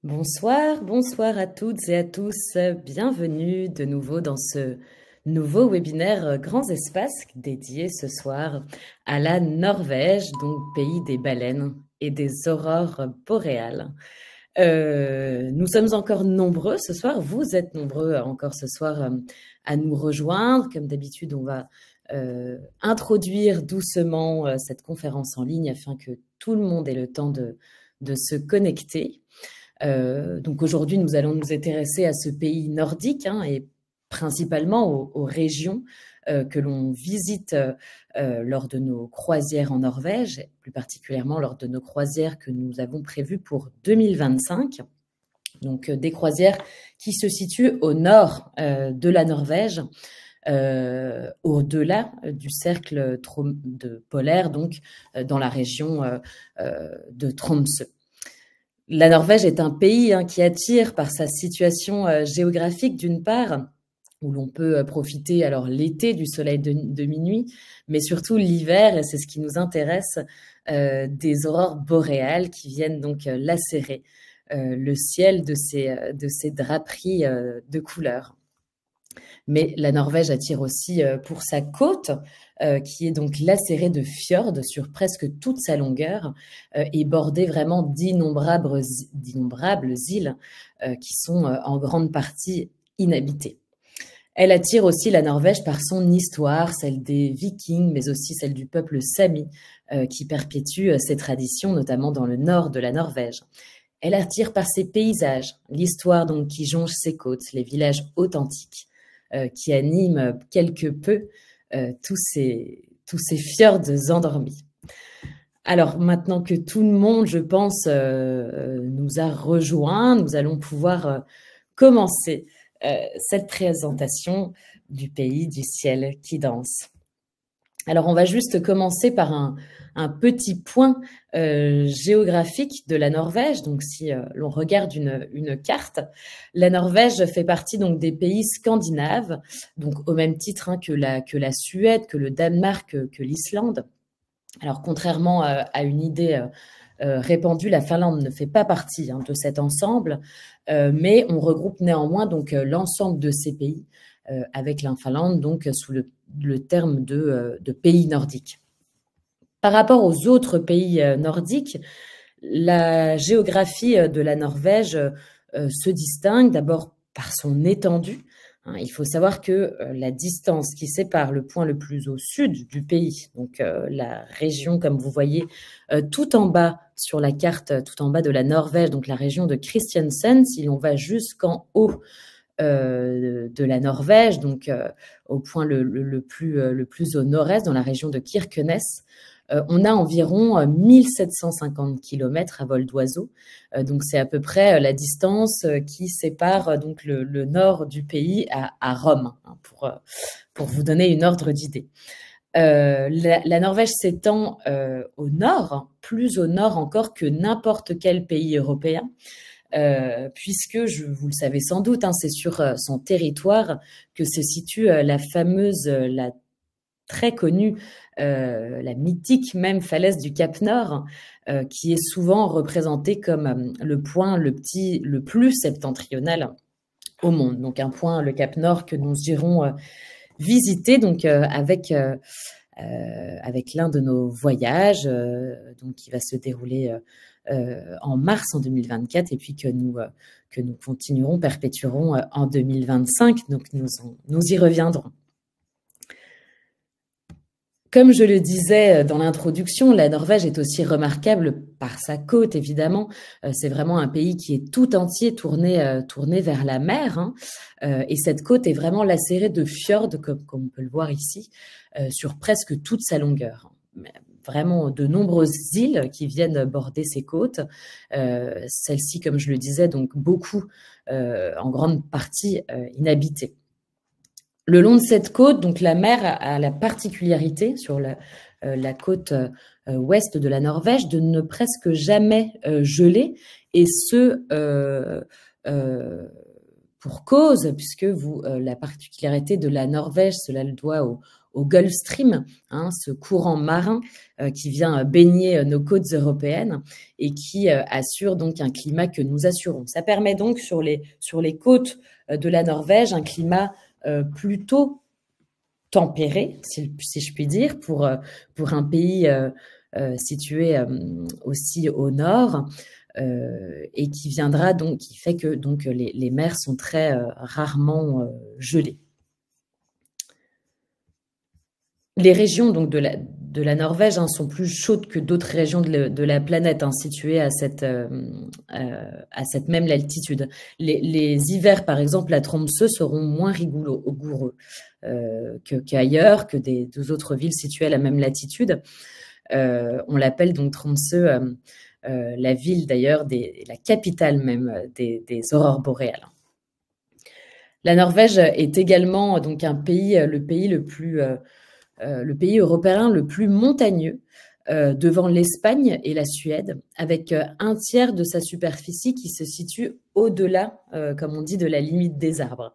Bonsoir, bonsoir à toutes et à tous. Bienvenue de nouveau dans ce nouveau webinaire Grands Espaces dédié ce soir à la Norvège, donc pays des baleines et des aurores boréales. Nous sommes encore nombreux ce soir, vous êtes nombreux encore ce soir à nous rejoindre. Comme d'habitude, on va introduire doucement cette conférence en ligne afin que tout le monde ait le temps de se connecter. Donc aujourd'hui, nous allons nous intéresser à ce pays nordique et principalement aux régions que l'on visite lors de nos croisières en Norvège, plus particulièrement lors de nos croisières que nous avons prévues pour 2025. Donc des croisières qui se situent au nord de la Norvège, au-delà du cercle polaire, donc dans la région de Tromsø. La Norvège est un pays qui attire par sa situation géographique d'une part, où l'on peut profiter alors l'été du soleil de minuit, mais surtout l'hiver, et c'est ce qui nous intéresse, des aurores boréales qui viennent donc lacérer le ciel de ces draperies de couleurs. Mais la Norvège attire aussi pour sa côte, qui est donc lacérée de fjords sur presque toute sa longueur et bordée vraiment d'innombrables îles qui sont en grande partie inhabitées. Elle attire aussi la Norvège par son histoire, celle des Vikings, mais aussi celle du peuple Sami, qui perpétue ses traditions, notamment dans le nord de la Norvège. Elle attire par ses paysages, l'histoire donc qui jonche ses côtes, les villages authentiques, qui animent quelque peu tous ces fjords endormis. Alors maintenant que tout le monde, je pense, nous a rejoints, nous allons pouvoir commencer cette présentation du pays du ciel qui danse. Alors on va juste commencer par un petit point géographique de la Norvège. Donc si l'on regarde une carte, la Norvège fait partie donc des pays scandinaves, donc au même titre que la Suède, que le Danemark, que l'Islande. Alors contrairement à une idée répandue, la Finlande ne fait pas partie de cet ensemble, mais on regroupe néanmoins donc l'ensemble de ces pays avec la Finlande donc sous le terme de pays nordiques. Par rapport aux autres pays nordiques, la géographie de la Norvège se distingue d'abord par son étendue. Il faut savoir que la distance qui sépare le point le plus au sud du pays, donc la région, comme vous voyez, tout en bas sur la carte, tout en bas de la Norvège, donc la région de Kristiansand, si l'on va jusqu'en haut de la Norvège, donc au point le plus au nord-est, dans la région de Kirkenes, on a environ 1750 km à vol d'oiseau. Donc c'est à peu près la distance qui sépare donc le nord du pays à Rome, pour vous donner une ordre d'idée. La Norvège s'étend au nord, plus au nord encore que n'importe quel pays européen, puisque, vous le savez sans doute, c'est sur son territoire que se situe la fameuse, la très connue, la mythique même falaise du Cap Nord, qui est souvent représentée comme le point le plus septentrional au monde. Donc un point, le Cap Nord, que nous irons visiter donc avec l'un de nos voyages, donc qui va se dérouler en mars en 2024 et puis que nous continuerons, perpétuerons en 2025. Donc nous y reviendrons. Comme je le disais dans l'introduction, la Norvège est aussi remarquable par sa côte, évidemment. C'est vraiment un pays qui est tout entier tourné vers la mer. Et cette côte est vraiment lacérée de fjords, comme on peut le voir ici, sur presque toute sa longueur. Vraiment de nombreuses îles qui viennent border ces côtes. Celles-ci, comme je le disais, donc beaucoup, en grande partie, inhabitées. Le long de cette côte, donc la mer a la particularité sur la côte ouest de la Norvège de ne presque jamais geler, et ce pour cause, puisque la particularité de la Norvège, cela le doit au Gulf Stream, hein, ce courant marin qui vient baigner nos côtes européennes et qui assure donc un climat que nous assurons. Ça permet donc sur les côtes de la Norvège un climat plutôt tempéré, si je puis dire, pour un pays situé aussi au nord, et qui fait que donc les mers sont très rarement gelées. Les régions donc de la Norvège sont plus chaudes que d'autres régions de la planète situées à cette même altitude. Les hivers, par exemple, à Tromsø seront moins rigoureux qu'ailleurs, que des deux autres villes situées à la même latitude. On l'appelle donc Tromsø la ville d'ailleurs, la capitale même des aurores boréales. La Norvège est également donc le pays européen le plus montagneux, devant l'Espagne et la Suède, avec un tiers de sa superficie qui se situe au-delà, comme on dit, de la limite des arbres.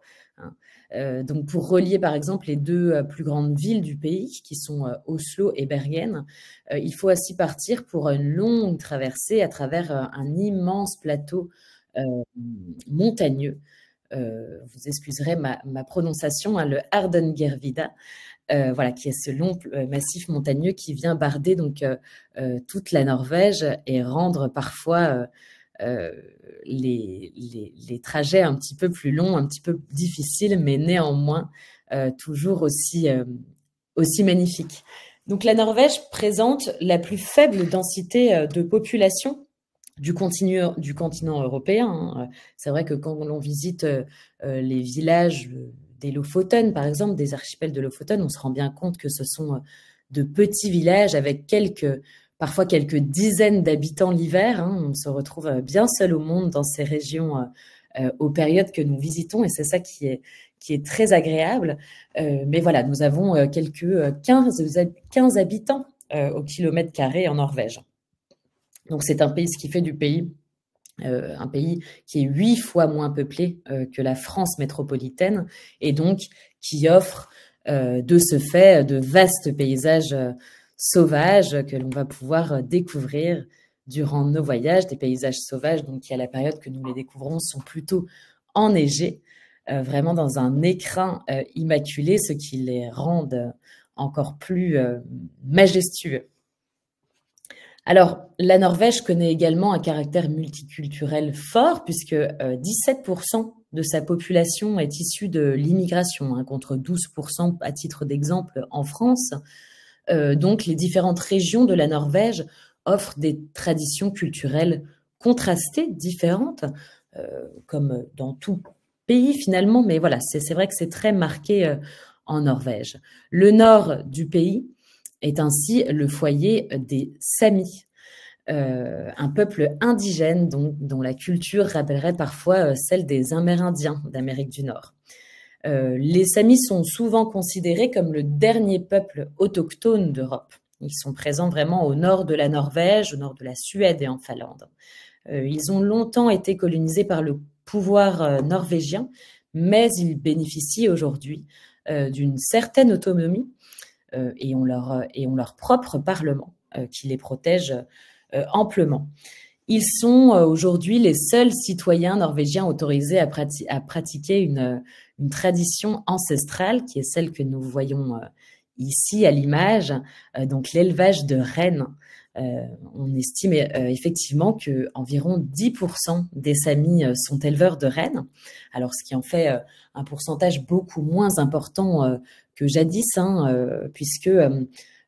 Donc pour relier par exemple les deux plus grandes villes du pays, qui sont Oslo et Bergen, il faut ainsi partir pour une longue traversée à travers un immense plateau montagneux. Vous excuserez ma prononciation, le Hardangervidda, voilà, qui est ce long massif montagneux qui vient barder donc toute la Norvège et rendre parfois les trajets un petit peu plus longs, un petit peu difficiles, mais néanmoins toujours aussi magnifiques. Donc la Norvège présente la plus faible densité de population du continent européen. C'est vrai que quand on visite les villages des Lofoten, par exemple, des archipels de Lofoten, on se rend bien compte que ce sont de petits villages avec parfois quelques dizaines d'habitants l'hiver. On se retrouve bien seul au monde dans ces régions aux périodes que nous visitons, et c'est ça qui est très agréable. Mais voilà, nous avons quelques 15 habitants au kilomètre carré en Norvège. Donc c'est ce qui fait du pays un pays qui est 8 fois moins peuplé que la France métropolitaine, et donc qui offre de ce fait de vastes paysages sauvages que l'on va pouvoir découvrir durant nos voyages, des paysages sauvages donc qui, à la période que nous les découvrons, sont plutôt enneigés, vraiment dans un écrin immaculé, ce qui les rend encore plus majestueux. Alors, la Norvège connaît également un caractère multiculturel fort, puisque 17% de sa population est issue de l'immigration, contre 12% à titre d'exemple en France. Donc, les différentes régions de la Norvège offrent des traditions culturelles contrastées, différentes, comme dans tout pays finalement, mais voilà, c'est vrai que c'est très marqué en Norvège. Le nord du pays est ainsi le foyer des Samis, un peuple indigène dont la culture rappellerait parfois celle des Amérindiens d'Amérique du Nord. Les Samis sont souvent considérés comme le dernier peuple autochtone d'Europe. Ils sont présents vraiment au nord de la Norvège, au nord de la Suède et en Finlande. Ils ont longtemps été colonisés par le pouvoir norvégien, mais ils bénéficient aujourd'hui d'une certaine autonomie et ont leur propre parlement qui les protège amplement. Ils sont aujourd'hui les seuls citoyens norvégiens autorisés à pratiquer une tradition ancestrale qui est celle que nous voyons ici à l'image, donc l'élevage de rennes. On estime effectivement qu'environ 10% des Samis sont éleveurs de rennes, alors ce qui en fait un pourcentage beaucoup moins important que jadis, puisque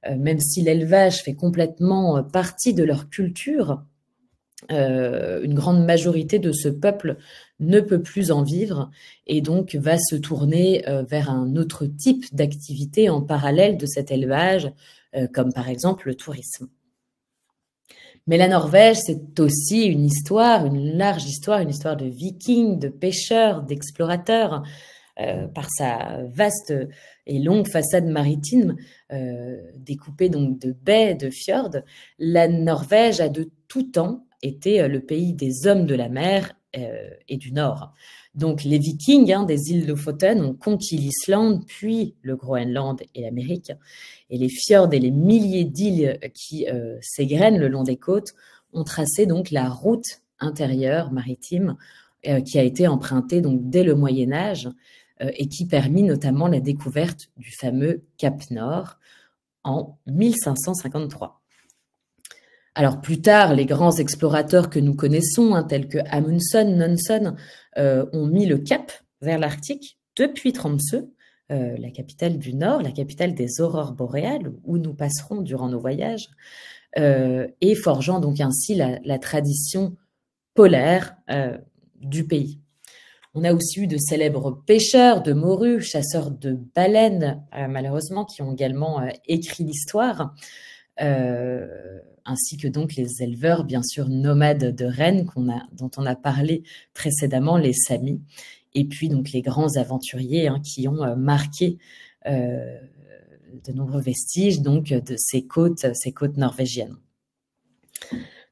même si l'élevage fait complètement partie de leur culture, une grande majorité de ce peuple ne peut plus en vivre et donc va se tourner vers un autre type d'activité en parallèle de cet élevage, comme par exemple le tourisme. Mais la Norvège, c'est aussi une large histoire, une histoire de vikings, de pêcheurs, d'explorateurs, par sa vaste et longue façade maritime, découpée donc de baies, de fjords. La Norvège a de tout temps été le pays des hommes de la mer et du Nord. Donc les Vikings des îles Lofoten ont conquis l'Islande, puis le Groenland et l'Amérique. Et les fjords et les milliers d'îles qui s'égrènent le long des côtes ont tracé donc la route intérieure maritime qui a été empruntée donc dès le Moyen Âge et qui permit notamment la découverte du fameux Cap Nord en 1553. Alors plus tard, les grands explorateurs que nous connaissons, tels que Amundsen, Nansen, ont mis le cap vers l'Arctique depuis Tromsø, la capitale du Nord, la capitale des aurores boréales, où nous passerons durant nos voyages, et forgeant donc ainsi la tradition polaire du pays. On a aussi eu de célèbres pêcheurs de morues, chasseurs de baleines, malheureusement, qui ont également écrit l'histoire, ainsi que donc les éleveurs, bien sûr, nomades de rennes dont on a parlé précédemment, les Samis, et puis donc les grands aventuriers qui ont marqué de nombreux vestiges donc de ces côtes norvégiennes.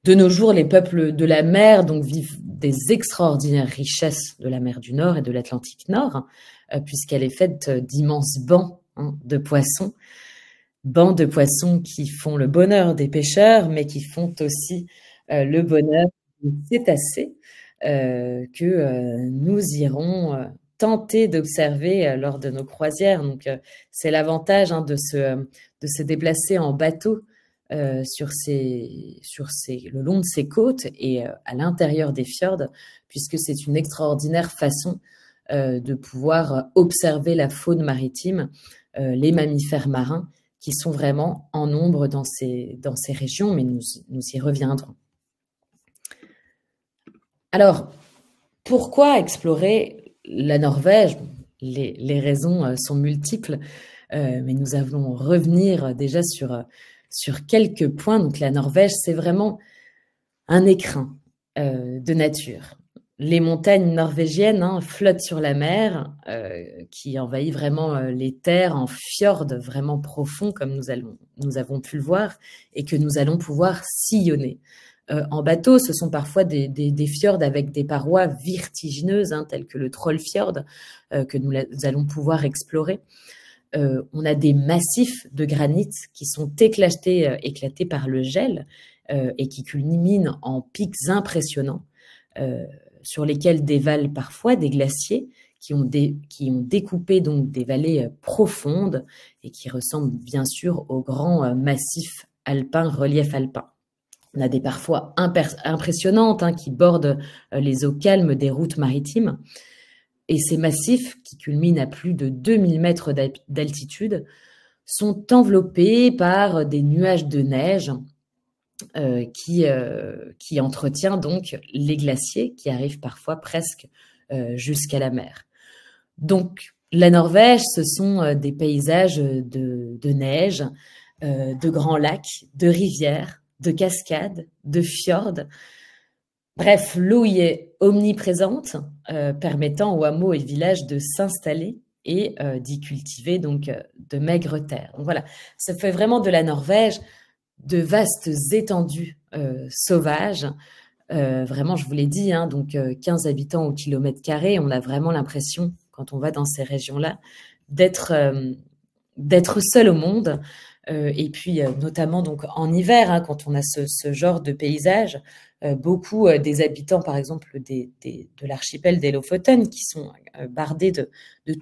De nos jours, les peuples de la mer donc vivent des extraordinaires richesses de la mer du Nord et de l'Atlantique Nord, puisqu'elle est faite d'immenses bancs de poissons qui font le bonheur des pêcheurs, mais qui font aussi le bonheur des cétacés que nous irons tenter d'observer lors de nos croisières. Donc, c'est l'avantage de se déplacer en bateau le long de ces côtes et à l'intérieur des fjords, puisque c'est une extraordinaire façon de pouvoir observer la faune maritime, les mammifères marins, qui sont vraiment en nombre dans ces régions, mais nous y reviendrons. Alors, pourquoi explorer la Norvège? Les raisons sont multiples, mais nous allons revenir déjà sur quelques points. Donc, la Norvège, c'est vraiment un écrin de nature. Les montagnes norvégiennes flottent sur la mer, qui envahit vraiment les terres en fjords vraiment profonds, comme nous avons pu le voir, et que nous allons pouvoir sillonner. En bateau, ce sont parfois des fjords avec des parois vertigineuses, telles que le Trollfjord, que nous allons pouvoir explorer. On a des massifs de granit qui sont éclatés par le gel et qui culminent en pics impressionnants sur lesquels dévalent parfois des glaciers qui ont découpé donc des vallées profondes et qui ressemblent bien sûr aux grands massifs alpins, reliefs alpins. On a des parfois impressionnantes qui bordent les eaux calmes des routes maritimes. Et ces massifs, qui culminent à plus de 2000 mètres d'altitude, sont enveloppés par des nuages de neige qui entretient donc les glaciers qui arrivent parfois presque jusqu'à la mer. Donc, la Norvège, ce sont des paysages de neige, de grands lacs, de rivières, de cascades, de fjords. Bref, l'eau y est omniprésente, permettant aux hameaux et villages de s'installer et d'y cultiver donc de maigres terres. Donc voilà, ça fait vraiment de la Norvège de vastes étendues sauvages. Vraiment, je vous l'ai dit, donc 15 habitants au kilomètre carré. On a vraiment l'impression, quand on va dans ces régions-là, d'être seul au monde. Et puis, notamment donc en hiver, quand on a ce genre de paysage, beaucoup des habitants, par exemple, de l'archipel des Lofoten, qui sont bardés de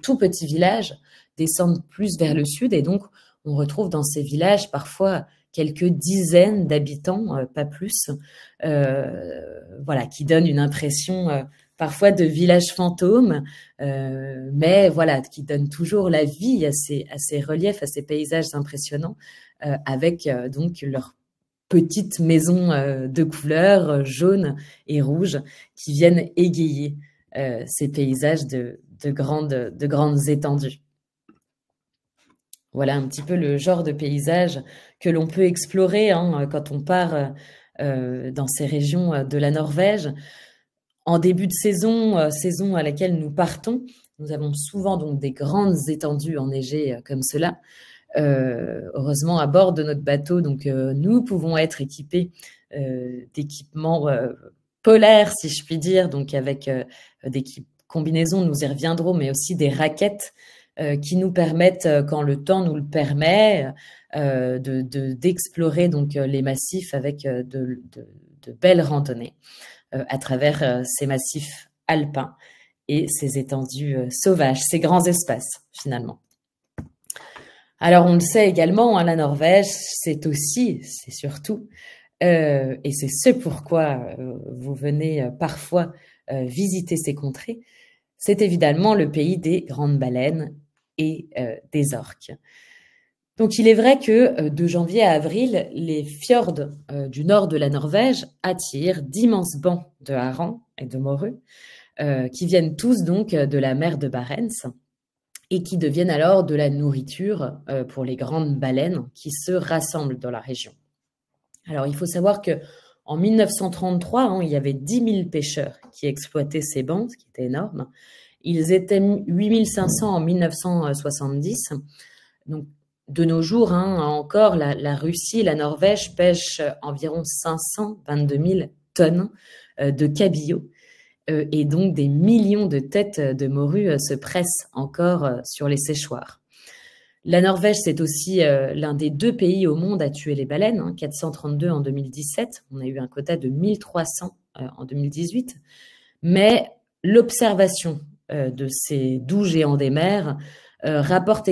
tout petits villages, descendent plus vers le sud. Et donc, on retrouve dans ces villages parfois quelques dizaines d'habitants, pas plus, voilà, qui donnent une impression parfois de village fantôme, mais voilà, qui donnent toujours la vie à ces reliefs, à ces paysages impressionnants, avec donc leurs petites maisons de couleurs jaune et rouge qui viennent égayer ces paysages de grandes étendues. Voilà un petit peu le genre de paysage que l'on peut explorer quand on part dans ces régions de la Norvège. En début de saison, saison à laquelle nous partons, nous avons souvent donc des grandes étendues enneigées comme cela. Heureusement, à bord de notre bateau, donc nous pouvons être équipés d'équipements polaires, si je puis dire, donc avec des combinaisons, nous y reviendrons, mais aussi des raquettes qui nous permettent, quand le temps nous le permet, d'explorer donc les massifs avec de belles randonnées à travers ces massifs alpins et ces étendues sauvages, ces grands espaces finalement. Alors on le sait également, hein, la Norvège, c'est surtout, et c'est ce pourquoi vous venez parfois visiter ces contrées, c'est évidemment le pays des grandes baleines et des orques. Donc il est vrai que de janvier à avril, les fjords du nord de la Norvège attirent d'immenses bancs de harengs et de morues qui viennent tous donc de la mer de Barents et qui deviennent alors de la nourriture pour les grandes baleines qui se rassemblent dans la région. Alors il faut savoir que en 1933, hein, il y avait 10 000 pêcheurs qui exploitaient ces bancs, ce qui était énorme. Ils étaient 8 500 en 1970. Donc, de nos jours, hein, encore, la Russie et la Norvège pêchent environ 522 000 tonnes de cabillaud. Et donc, des millions de têtes de morue se pressent encore sur les séchoirs. La Norvège, c'est aussi l'un des 2 pays au monde à tuer les baleines, hein, 432 en 2017. On a eu un quota de 1300 en 2018. Mais l'observation de ces doux géants des mers rapporte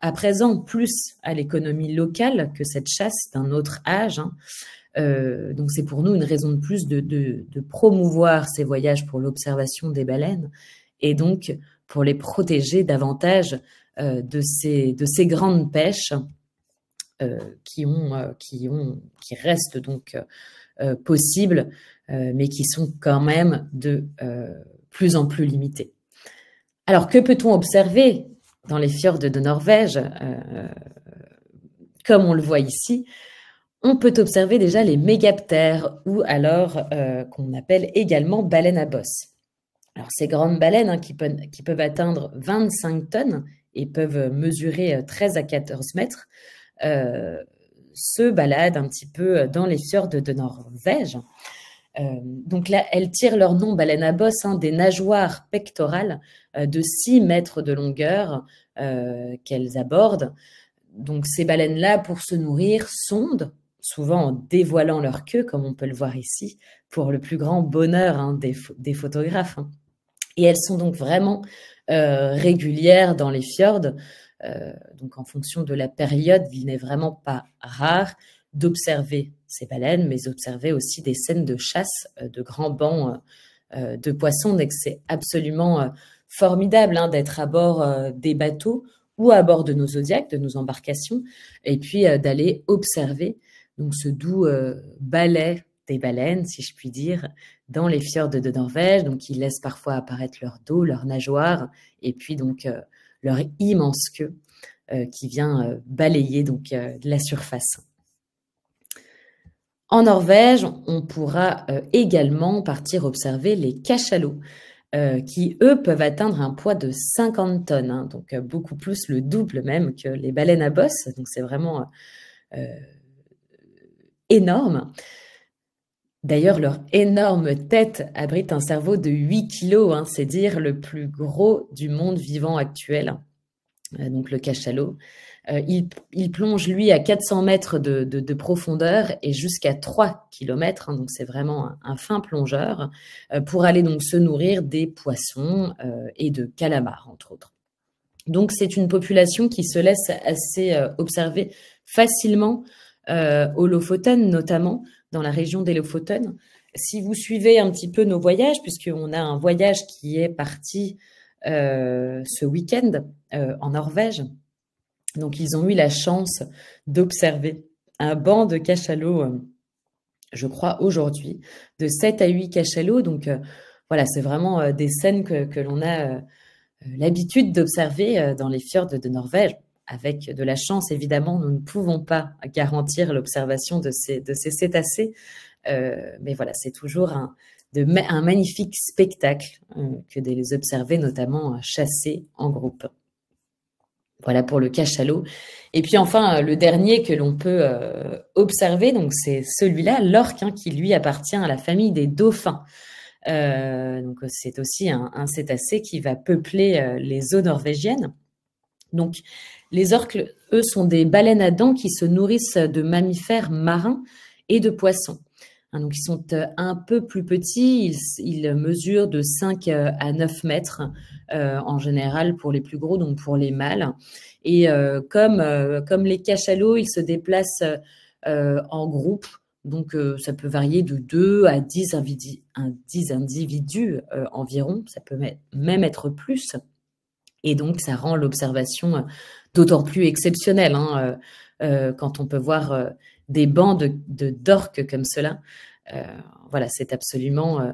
à présent plus à l'économie locale que cette chasse d'un autre âge. Hein. Donc c'est pour nous une raison de plus de promouvoir ces voyages pour l'observation des baleines et donc pour les protéger davantage de ces grandes pêches qui restent donc possibles, mais qui sont quand même de plus en plus limitées. Alors, que peut-on observer dans les fjords de Norvège? Comme on le voit ici, on peut observer déjà les mégaptères, ou alors qu'on appelle également baleines à bosse. Alors, ces grandes baleines hein, qui peuvent atteindre 25 tonnes et peuvent mesurer 13 à 14 mètres, se baladent un petit peu dans les fjords de Norvège. Donc là, elles tirent leur nom, baleines à bosse, hein, des nageoires pectorales de 6 mètres de longueur qu'elles abordent. Donc ces baleines-là, pour se nourrir, sondent, souvent en dévoilant leur queue, comme on peut le voir ici, pour le plus grand bonheur hein, des photographes. Hein. Et elles sont donc vraiment régulières dans les fjords. Donc en fonction de la période, il n'est vraiment pas rare d'observer ces baleines, mais observer aussi des scènes de chasse de grands bancs de poissons. Donc c'est absolument formidable hein, d'être à bord des bateaux ou à bord de nos zodiacs, de nos embarcations, et puis d'aller observer donc ce doux ballet des baleines, si je puis dire, dans les fjords de Norvège. Donc ils laissent parfois apparaître leur dos, leurs nageoires, et puis donc leur immense queue qui vient balayer donc la surface. En Norvège, on pourra également partir observer les cachalots qui, eux, peuvent atteindre un poids de 50 tonnes, hein, donc beaucoup plus, le double même que les baleines à bosse. Donc c'est vraiment énorme. D'ailleurs, leur énorme tête abrite un cerveau de 8 kilos, hein, c'est dire le plus gros du monde vivant actuel, donc le cachalot. Il plonge, lui, à 400 mètres de profondeur et jusqu'à 3 km, hein, donc c'est vraiment un fin plongeur, pour aller donc se nourrir des poissons et de calamars, entre autres. Donc c'est une population qui se laisse assez observer facilement au Lofoten, notamment dans la région des Lofoten. Si vous suivez un petit peu nos voyages, puisqu'on a un voyage qui est parti ce week-end en Norvège, donc ils ont eu la chance d'observer un banc de cachalots, je crois aujourd'hui, de 7 à 8 cachalots. Donc voilà, c'est vraiment des scènes que l'on a l'habitude d'observer dans les fjords de Norvège. Avec de la chance, évidemment, nous ne pouvons pas garantir l'observation de ces cétacés, mais voilà, c'est toujours un magnifique spectacle que de les observer, notamment chassés en groupe. Voilà pour le cachalot. Et puis enfin, le dernier que l'on peut observer, donc c'est celui-là, l'orque, qui lui appartient à la famille des dauphins. Donc c'est aussi un cétacé qui va peupler les eaux norvégiennes. Donc les orques, eux, sont des baleines à dents qui se nourrissent de mammifères marins et de poissons. Donc ils sont un peu plus petits, ils mesurent de 5 à 9 mètres en général pour les plus gros, donc pour les mâles. Et comme les cachalots, ils se déplacent en groupe, donc ça peut varier de 2 à 10 individus environ, ça peut même être plus. Et donc ça rend l'observation d'autant plus exceptionnelle quand on peut voir des bancs d'orques comme cela. Voilà, c'est absolument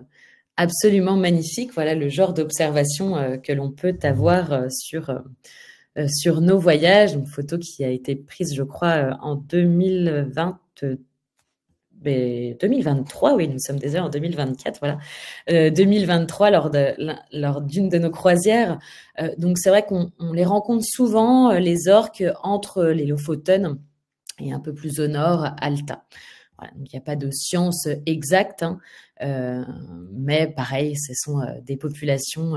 magnifique. Voilà le genre d'observation que l'on peut avoir sur nos voyages. Une photo qui a été prise, je crois, en 2023, oui, nous sommes déjà en 2024, voilà. 2023 lors d'une de nos croisières. Donc c'est vrai qu'on les rencontre souvent, les orques, entre les Lofoten et un peu plus au nord, Alta. Voilà, donc il n'y a pas de science exacte, mais pareil, ce sont des populations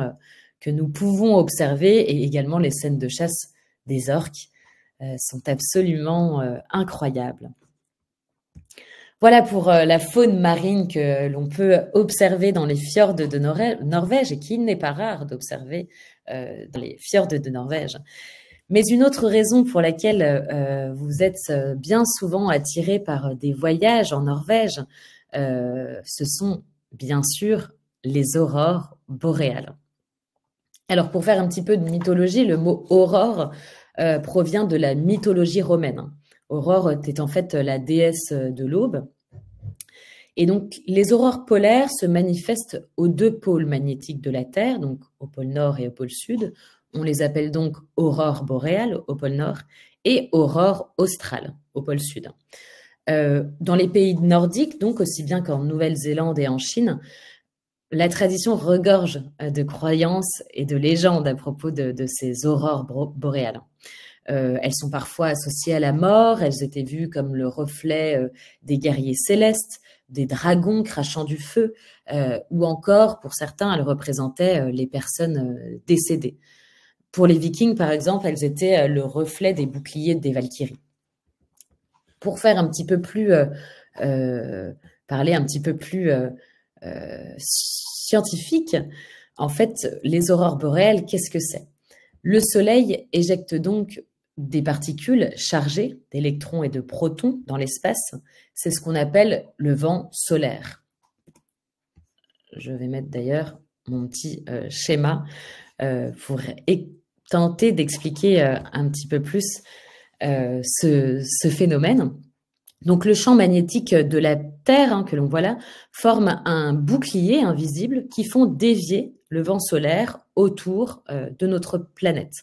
que nous pouvons observer, et également les scènes de chasse des orques sont absolument incroyables. Voilà pour la faune marine que l'on peut observer dans les fjords de Norvège et qu'il n'est pas rare d'observer dans les fjords de Norvège. Mais une autre raison pour laquelle vous êtes bien souvent attirés par des voyages en Norvège, ce sont bien sûr les aurores boréales. Alors pour faire un petit peu de mythologie, le mot aurore provient de la mythologie romaine. Aurore était en fait la déesse de l'aube. Et donc, les aurores polaires se manifestent aux deux pôles magnétiques de la Terre, donc au pôle Nord et au pôle Sud. On les appelle donc aurores boréales au pôle Nord et aurores australes au pôle Sud. Dans les pays nordiques, donc aussi bien qu'en Nouvelle-Zélande et en Chine, la tradition regorge de croyances et de légendes à propos de ces aurores boréales. Elles sont parfois associées à la mort, elles étaient vues comme le reflet des guerriers célestes, des dragons crachant du feu, ou encore, pour certains, elles représentaient les personnes décédées. Pour les Vikings, par exemple, elles étaient le reflet des boucliers des Valkyries. Pour faire un petit peu plus, parler un petit peu plus scientifique, en fait, les aurores boréales, qu'est-ce que c'est? Le Soleil éjecte donc des particules chargées d'électrons et de protons dans l'espace. C'est ce qu'on appelle le vent solaire. Je vais mettre d'ailleurs mon petit schéma pour tenter d'expliquer un petit peu plus ce phénomène. Donc le champ magnétique de la Terre, que l'on voit là, forme un bouclier invisible qui font dévier le vent solaire autour de notre planète.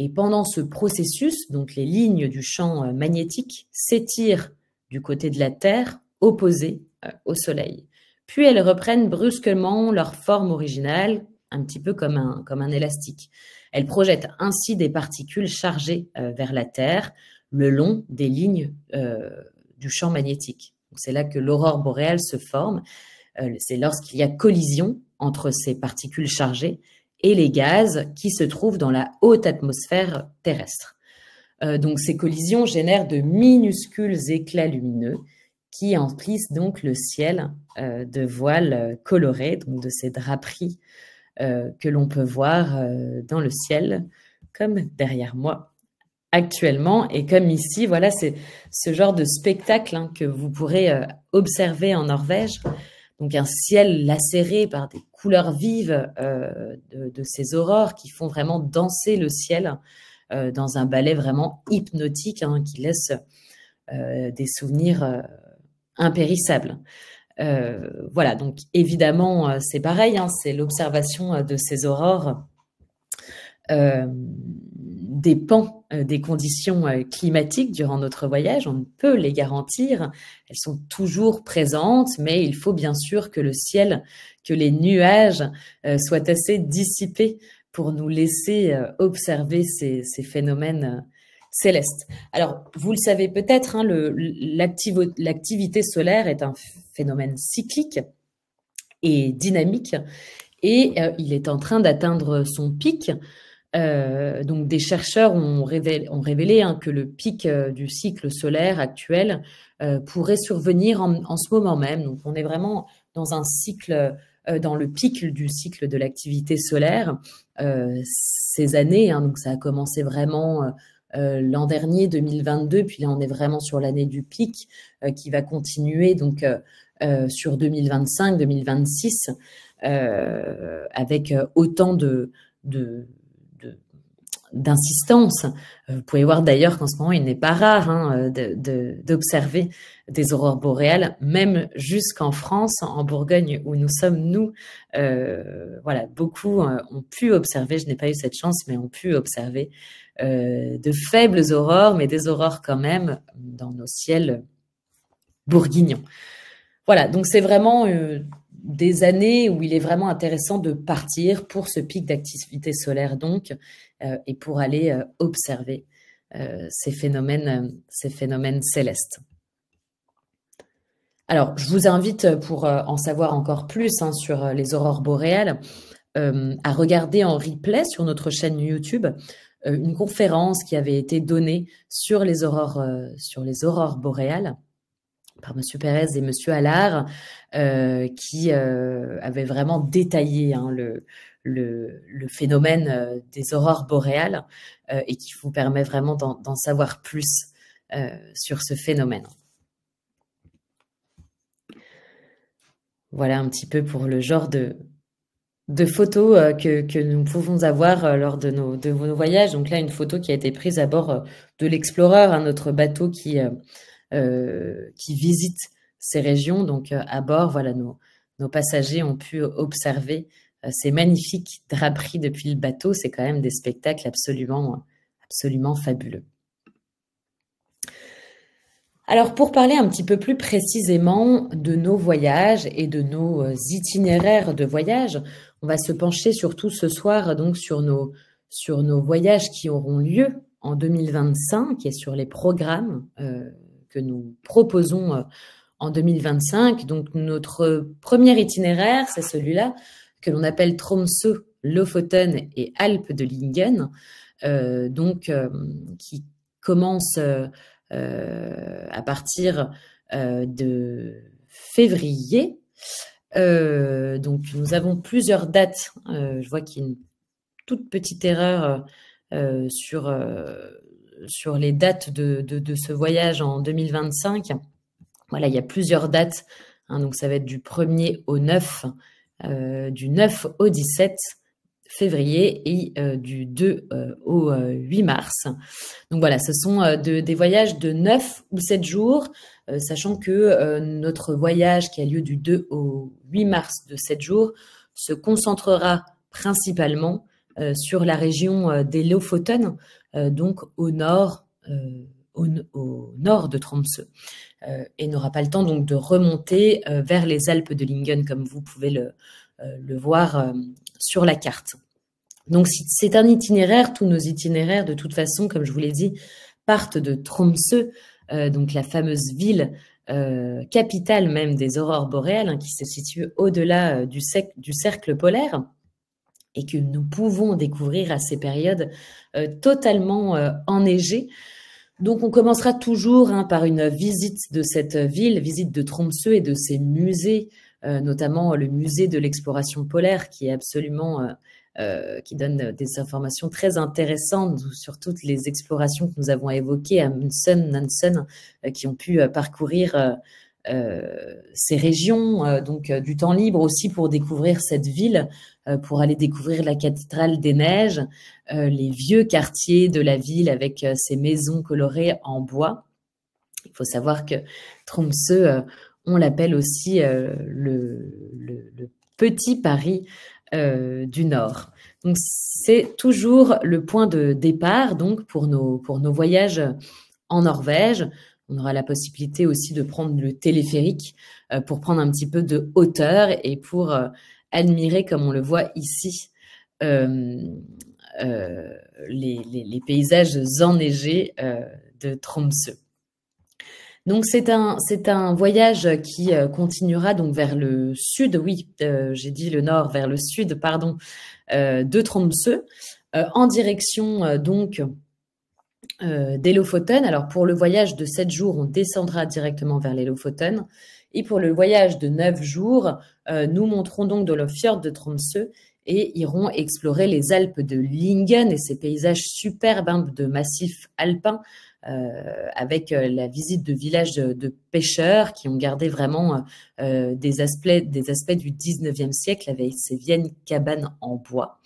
Et pendant ce processus, donc les lignes du champ magnétique s'étirent du côté de la Terre, opposé au Soleil. Puis elles reprennent brusquement leur forme originale, un petit peu comme un élastique. Elles projettent ainsi des particules chargées vers la Terre, le long des lignes du champ magnétique. C'est là que l'aurore boréale se forme. C'est lorsqu'il y a collision entre ces particules chargées et les gaz qui se trouvent dans la haute atmosphère terrestre. Donc ces collisions génèrent de minuscules éclats lumineux qui emplissent donc le ciel de voiles colorées, donc de ces draperies que l'on peut voir dans le ciel, comme derrière moi actuellement. Et comme ici, voilà, c'est ce genre de spectacle que vous pourrez observer en Norvège. Donc un ciel lacéré par des couleurs vives de ces aurores qui font vraiment danser le ciel dans un ballet vraiment hypnotique qui laisse des souvenirs impérissables. Voilà, donc évidemment, c'est pareil, c'est l'observation de ces aurores dépend des conditions climatiques durant notre voyage. On ne peut les garantir. Elles sont toujours présentes, mais il faut bien sûr que le ciel, que les nuages soient assez dissipés pour nous laisser observer ces phénomènes célestes. Alors, vous le savez peut-être, hein, l'activité solaire est un phénomène cyclique et dynamique, et il est en train d'atteindre son pic. Donc, des chercheurs ont révélé hein, que le pic du cycle solaire actuel pourrait survenir en ce moment même. Donc, on est vraiment dans un cycle, dans le pic du cycle de l'activité solaire. Ces années, hein, donc ça a commencé vraiment l'an dernier, 2022, puis là on est vraiment sur l'année du pic qui va continuer donc sur 2025, 2026, avec autant d'insistance. Vous pouvez voir d'ailleurs qu'en ce moment, il n'est pas rare hein, d'observer des aurores boréales, même jusqu'en France, en Bourgogne, où nous sommes, nous. Voilà, beaucoup ont pu observer, je n'ai pas eu cette chance, mais ont pu observer de faibles aurores, mais des aurores quand même dans nos ciels bourguignons. Voilà, donc c'est vraiment des années où il est vraiment intéressant de partir pour ce pic d'activité solaire donc et pour aller observer ces phénomènes célestes. Alors, je vous invite pour en savoir encore plus hein, sur les aurores boréales à regarder en replay sur notre chaîne YouTube une conférence qui avait été donnée sur les aurores boréales par M. Pérez et M. Allard, qui avaient vraiment détaillé hein, le phénomène des aurores boréales et qui vous permet vraiment d'en savoir plus sur ce phénomène. Voilà un petit peu pour le genre de photos que nous pouvons avoir lors de nos voyages. Donc là, une photo qui a été prise à bord de l'Explorer, hein, notre bateau qui visite ces régions. Donc, à bord, voilà, nos passagers ont pu observer ces magnifiques draperies depuis le bateau. C'est quand même des spectacles absolument fabuleux. Alors, pour parler un petit peu plus précisément de nos voyages et de nos itinéraires de voyage, on va se pencher surtout ce soir donc sur nos voyages qui auront lieu en 2025 et sur les programmes que nous proposons en 2025. Donc, notre premier itinéraire, c'est celui-là que l'on appelle Tromsø, Lofoten et Alpes de Lingen, qui commence à partir de février. Donc, nous avons plusieurs dates. Je vois qu'il y a une toute petite erreur sur les dates de ce voyage en 2025. Voilà, il y a plusieurs dates. Hein, donc, ça va être du 1er au 9, du 9 au 17 février et du 2 au 8 mars. Donc voilà, ce sont des voyages de 9 ou 7 jours, sachant que notre voyage qui a lieu du 2 au 8 mars de 7 jours se concentrera principalement sur la région des Lofoten, donc au nord de Tromsø, et n'aura pas le temps donc de remonter vers les Alpes de Lingen comme vous pouvez le voir sur la carte. Donc, c'est un itinéraire. Tous nos itinéraires, de toute façon, comme je vous l'ai dit, partent de Tromsø, donc la fameuse ville capitale même des aurores boréales, hein, qui se situe au-delà du cercle polaire et que nous pouvons découvrir à ces périodes totalement enneigées. Donc, on commencera toujours hein, par une visite de cette ville, visite de Tromsø et de ses musées, notamment le musée de l'exploration polaire qui est absolument, qui donne des informations très intéressantes sur toutes les explorations que nous avons évoquées, Amundsen, Nansen, qui ont pu parcourir ces régions, donc du temps libre aussi pour découvrir cette ville, pour aller découvrir la cathédrale des neiges, les vieux quartiers de la ville avec ces maisons colorées en bois. Il faut savoir que Tromsø, on l'appelle aussi le petit Paris du Nord. Donc, c'est toujours le point de départ donc pour nos voyages en Norvège. On aura la possibilité aussi de prendre le téléphérique pour prendre un petit peu de hauteur et pour admirer, comme on le voit ici, les paysages enneigés de Tromsø. Donc c'est un voyage qui continuera donc vers le sud, oui, j'ai dit le nord, vers le sud, pardon, de Tromsø, en direction donc des Lofoten. Alors pour le voyage de 7 jours, on descendra directement vers les Lofoten. Et pour le voyage de 9 jours, nous monterons donc dans le fjord de Tromsø et irons explorer les Alpes de Lyngen et ces paysages superbes hein, de massifs alpins avec la visite de villages de pêcheurs qui ont gardé vraiment des aspects du 19e siècle avec ces vieilles cabanes en bois.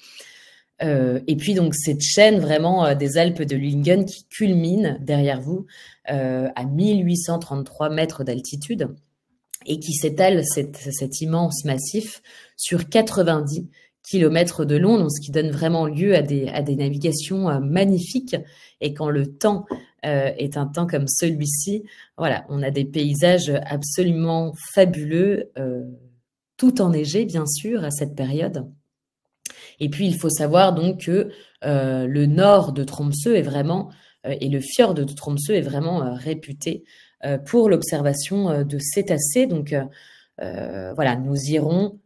Et puis donc cette chaîne vraiment des Alpes de Lyngen qui culmine derrière vous à 1833 mètres d'altitude et qui s'étale cet immense massif sur 90 kilomètres de long, donc ce qui donne vraiment lieu à des navigations magnifiques. Et quand le temps est un temps comme celui-ci, voilà, on a des paysages absolument fabuleux, tout enneigés bien sûr à cette période. Et puis il faut savoir donc que le nord de Tromsø est vraiment et le fjord de Tromsø est vraiment réputé pour l'observation de cétacés. Donc voilà, nous irons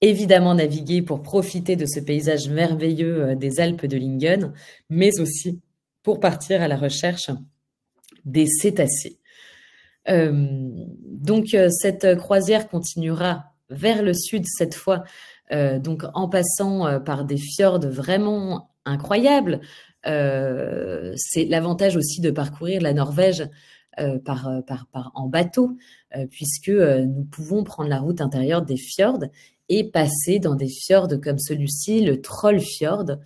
évidemment naviguer pour profiter de ce paysage merveilleux des Alpes de Lyngen, mais aussi pour partir à la recherche des cétacés. Donc cette croisière continuera vers le sud cette fois, donc en passant par des fjords vraiment incroyables. C'est l'avantage aussi de parcourir la Norvège en bateau, puisque nous pouvons prendre la route intérieure des fjords et passer dans des fjords comme celui-ci, le Trollfjord,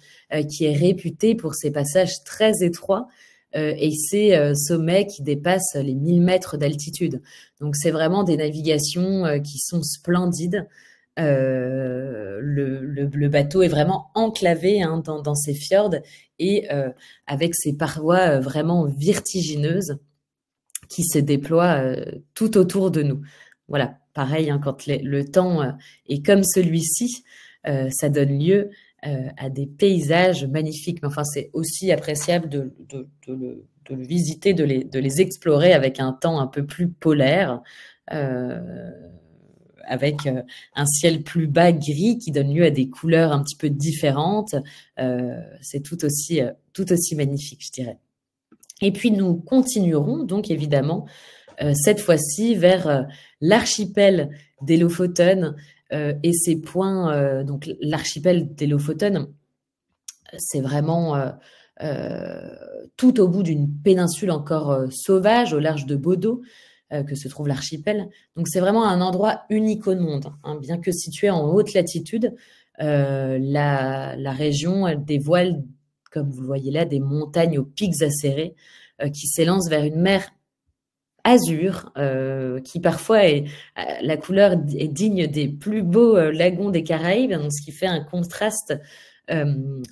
qui est réputé pour ses passages très étroits et ses sommets qui dépassent les 1000 mètres d'altitude. Donc c'est vraiment des navigations qui sont splendides. Le bateau est vraiment enclavé hein, dans ces fjords et avec ces parois vraiment vertigineuses qui se déploient tout autour de nous. Voilà, pareil, hein, quand le temps est comme celui-ci, ça donne lieu à des paysages magnifiques. Mais enfin, c'est aussi appréciable de le visiter, de les explorer avec un temps un peu plus polaire, avec un ciel plus bas gris qui donne lieu à des couleurs un petit peu différentes. C'est tout aussi magnifique, je dirais. Et puis, nous continuerons donc évidemment cette fois-ci vers l'archipel des Lofoten et ses points. Donc, l'archipel des Lofoten, c'est vraiment tout au bout d'une péninsule encore sauvage, au large de Bodo, que se trouve l'archipel. Donc, c'est vraiment un endroit unique au monde. Hein. Bien que situé en haute latitude, la région elle dévoile, comme vous le voyez là, des montagnes aux pics acérés qui s'élancent vers une mer azur, qui parfois la couleur est digne des plus beaux lagons des Caraïbes, donc ce qui fait un contraste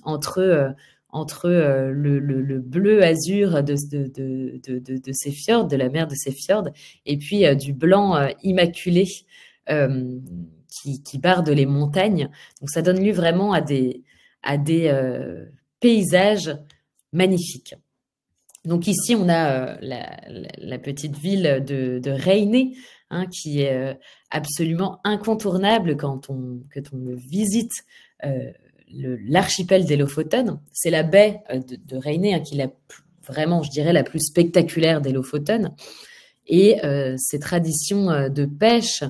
entre le bleu azur de ces fjords, de la mer de ces fjords, et puis du blanc immaculé qui barde les montagnes. Donc ça donne lieu vraiment à des paysages magnifiques. Donc ici, on a la petite ville de Reyne, hein, qui est absolument incontournable quand on le visite l'archipel des Lofoten. C'est la baie de Reyne hein, qui est vraiment, je dirais, la plus spectaculaire des Lofoten. Et ces traditions de pêche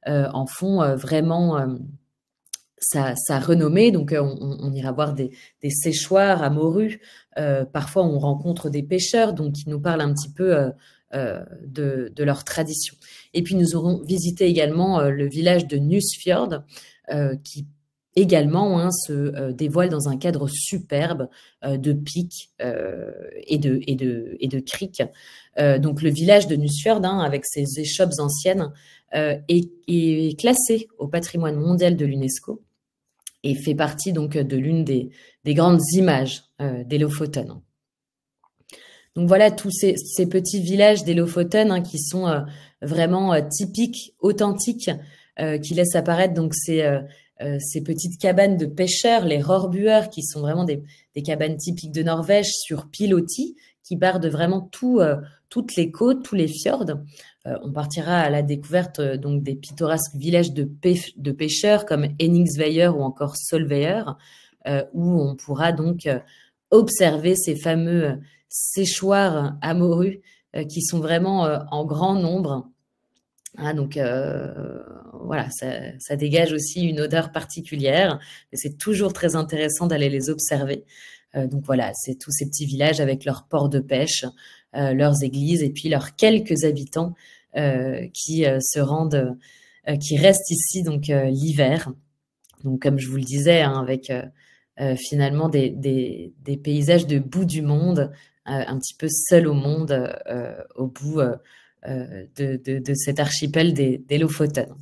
en font vraiment sa renommée. Donc, on ira voir des séchoirs à morues. Parfois, on rencontre des pêcheurs donc, qui nous parlent un petit peu de leur tradition. Et puis, nous aurons visité également le village de Nusfjord qui également hein, se dévoile dans un cadre superbe de pics et de criques. Donc le village de Nusfjord, hein, avec ses échoppes anciennes, est classé au patrimoine mondial de l'UNESCO et fait partie donc de l'une des grandes images des Lofoten. Donc voilà tous ces petits villages des Lofoten hein, qui sont vraiment typiques, authentiques, qui laissent apparaître donc ces petites cabanes de pêcheurs, les rorbuer, qui sont vraiment des cabanes typiques de Norvège sur pilotis, qui bardent vraiment toutes les côtes, tous les fjords. On partira à la découverte donc des pittoresques villages de pêcheurs comme Enningsveier ou encore Solveier, où on pourra donc observer ces fameux séchoirs à morue qui sont vraiment en grand nombre. Ah, donc voilà, ça dégage aussi une odeur particulière. Et c'est toujours très intéressant d'aller les observer. Donc voilà, c'est tous ces petits villages avec leurs ports de pêche, leurs églises et puis leurs quelques habitants qui se rendent, qui restent ici donc l'hiver. Donc comme je vous le disais, hein, avec finalement des paysages de bout du monde, un petit peu seuls au monde, au bout de cet archipel des Lofoten.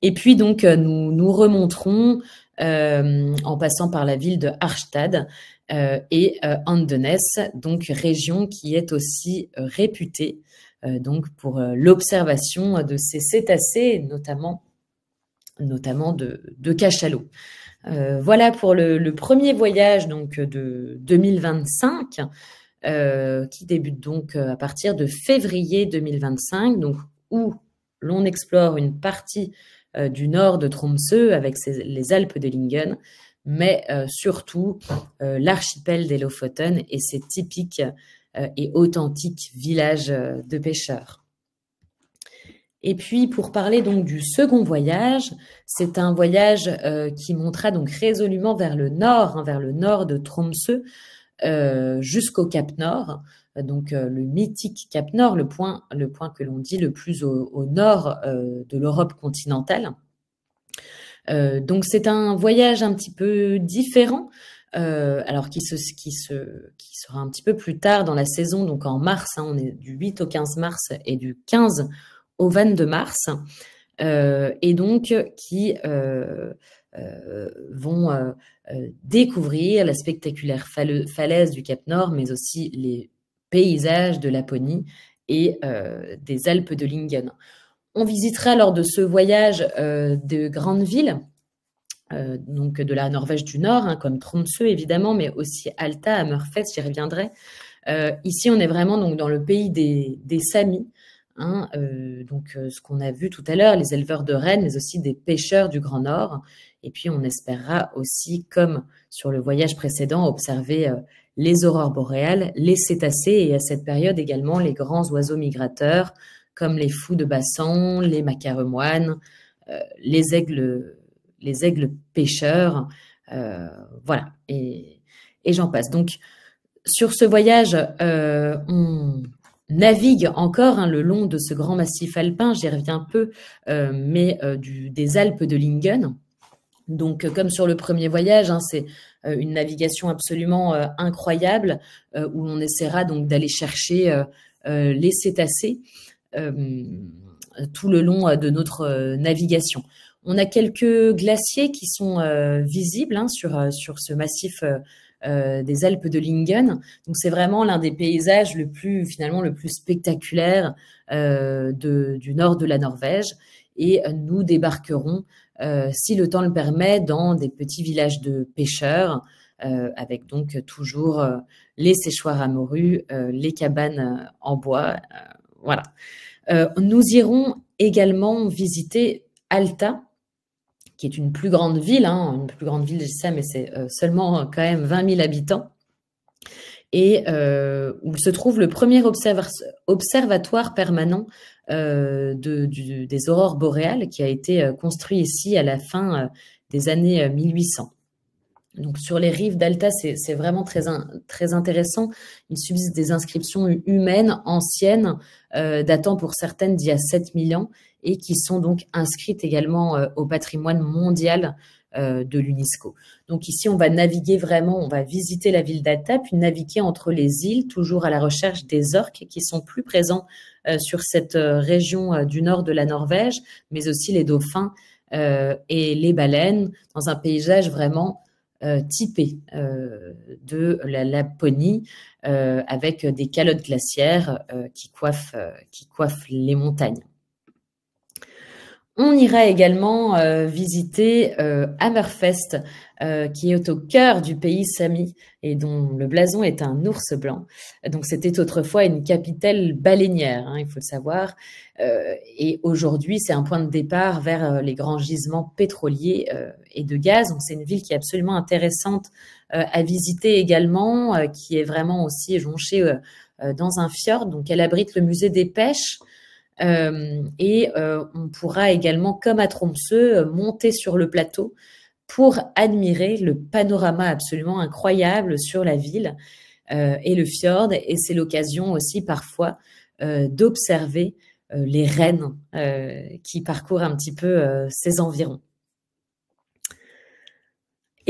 Et puis donc nous remonterons en passant par la ville de Harstad et Andenes, donc région qui est aussi réputée donc pour l'observation de ces cétacés, notamment de cachalots. Voilà pour le premier voyage donc de 2025. Qui débute donc à partir de février 2025, donc où l'on explore une partie du nord de Tromsø avec les Alpes de Lyngen, mais surtout l'archipel des Lofoten et ses typiques et authentiques villages de pêcheurs. Et puis pour parler donc du second voyage, c'est un voyage qui montera donc résolument vers le nord de Tromsø, jusqu'au Cap Nord, donc le mythique Cap Nord, le point que l'on dit le plus au nord de l'Europe continentale. Donc c'est un voyage un petit peu différent, alors qui sera un petit peu plus tard dans la saison, donc en mars, hein, on est du 8 au 15 mars et du 15 au 22 mars, et donc qui vont découvrir la spectaculaire falaise du Cap Nord, mais aussi les paysages de Laponie et des Alpes de Lyngen. On visitera lors de ce voyage de grandes villes, donc de la Norvège du Nord, hein, comme Tromsø évidemment, mais aussi Alta, Hammerfest, j'y reviendrai. Ici, on est vraiment donc dans le pays des Samis, hein, donc ce qu'on a vu tout à l'heure, les éleveurs de rennes, mais aussi des pêcheurs du Grand Nord. Et puis, on espérera aussi, comme sur le voyage précédent, observer les aurores boréales, les cétacés et à cette période également les grands oiseaux migrateurs comme les fous de Bassan, les macaremoines, les aigles pêcheurs, voilà, et j'en passe. Donc, sur ce voyage, on navigue encore, hein, le long de ce grand massif alpin, j'y reviens peu, mais des Alpes de Lyngen. Donc, comme sur le premier voyage, hein, c'est une navigation absolument incroyable où on essaiera donc d'aller chercher les cétacés tout le long de notre navigation. On a quelques glaciers qui sont visibles, hein, sur ce massif des Alpes de Lyngen. Donc, c'est vraiment l'un des paysages le plus spectaculaire du nord de la Norvège. Et nous débarquerons, si le temps le permet, dans des petits villages de pêcheurs, avec donc toujours les séchoirs à morue, les cabanes en bois, voilà. Nous irons également visiter Alta, qui est une plus grande ville, hein, une plus grande ville, je sais, mais c'est seulement quand même 20 000 habitants, et où se trouve le premier observatoire permanent des aurores boréales qui a été construit ici à la fin des années 1800. Donc sur les rives d'Alta, c'est vraiment très intéressant. Il subsiste des inscriptions humaines anciennes, datant pour certaines d'il y a 7000 ans, et qui sont donc inscrites également au patrimoine mondial de l'UNESCO. Donc ici, on va naviguer vraiment, on va visiter la ville d'Alta, puis naviguer entre les îles, toujours à la recherche des orques qui sont plus présents sur cette région du nord de la Norvège, mais aussi les dauphins et les baleines, dans un paysage vraiment typé de la Laponie, avec des calottes glaciaires qui coiffent les montagnes. On ira également visiter Hammerfest, qui est au cœur du pays Sami et dont le blason est un ours blanc. Donc c'était autrefois une capitale baleinière, hein, il faut le savoir. Et aujourd'hui, c'est un point de départ vers les grands gisements pétroliers et de gaz. Donc c'est une ville qui est absolument intéressante à visiter également, qui est vraiment aussi jonchée dans un fjord. Donc elle abrite le musée des pêches. On pourra également, comme à Tromsø, monter sur le plateau pour admirer le panorama absolument incroyable sur la ville et le fjord. Et c'est l'occasion aussi parfois d'observer les rennes qui parcourent un petit peu ces environs.